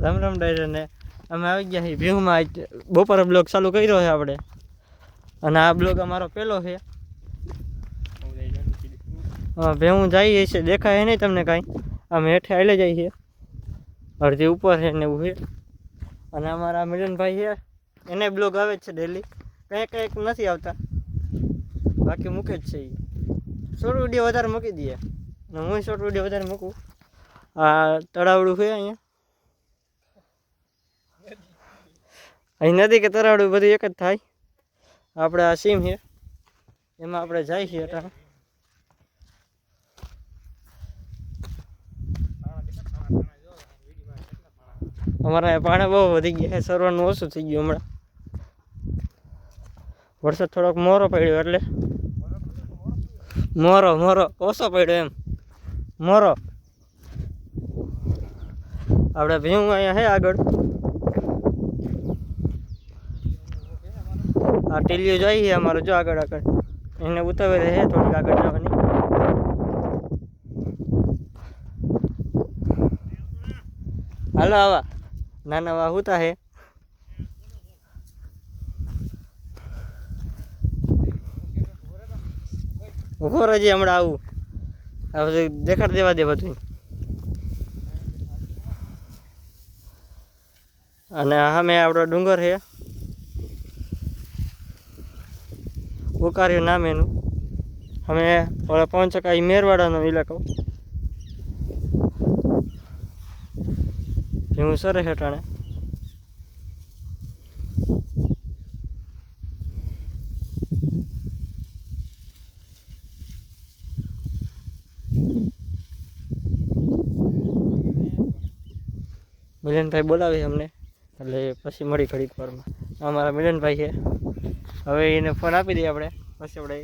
રામ રામ ડાયરે ને અમે આવી ગયા છીએ ભીમમાં. આજ બપોરે બ્લોગ ચાલુ કર્યો છે આપણે, અને આ બ્લોગ અમારો પહેલો છે. હા, ભેહું જઈએ છે, દેખાય નહીં તમને કાંઈ. આમ હેઠે હાલે જાય છે, અડધી ઉપર છે ને એવું છે. અને અમારા મિલનભાઈ છે, એને બ્લોગ આવે જ છે ડેલી. કંઈક કંઈક નથી આવતા, બાકી મૂકે જ છે. શોર્ટ વિડીયો વધારે મૂકી દઈએ, અને હું શોર્ટ વિડીયો વધારે મૂકું. આ તળાવડું છે અહીંયા. અહીં નદી કે તળાવડું બધું એક જ થાય. આપણે આ સીમ છે, એમાં આપણે જાય છીએ અત્યારે. અમારા પાણી બહુ વધી ગયા છે, સરવાનું ઓછું થઈ ગયું હમણાં. વરસાદ થોડોક મોરો પડ્યો એટલે મોરો ઓછો પડ્યો એમ. મોરો આપણે ભીમ અહીંયા છે આગળ. આ ટીલીઓ જાય છે અમારું, જો આગળ એને ઉતાવળ છે થોડીક આગળ જવાની. હાલો આવા નાના વા હુતા હે. ઉભો રહેજે, હમણાં આવું. આ બધું દેખાડ દેવા દે બધું. અને સામે આપણો ડુંગર છે, ઉકાર્યું નામ એનું. અમે ઓલા 5 મેરવાડાનો ઇલાકો. હું સરે હેઠાણે મિલનભાઈ બોલાવે અમને, એટલે પછી મળી ઘડીક વારમાં. અમારા મિલનભાઈ છે, હવે એને ફોન આપી દઈએ આપણે, પછી આપણે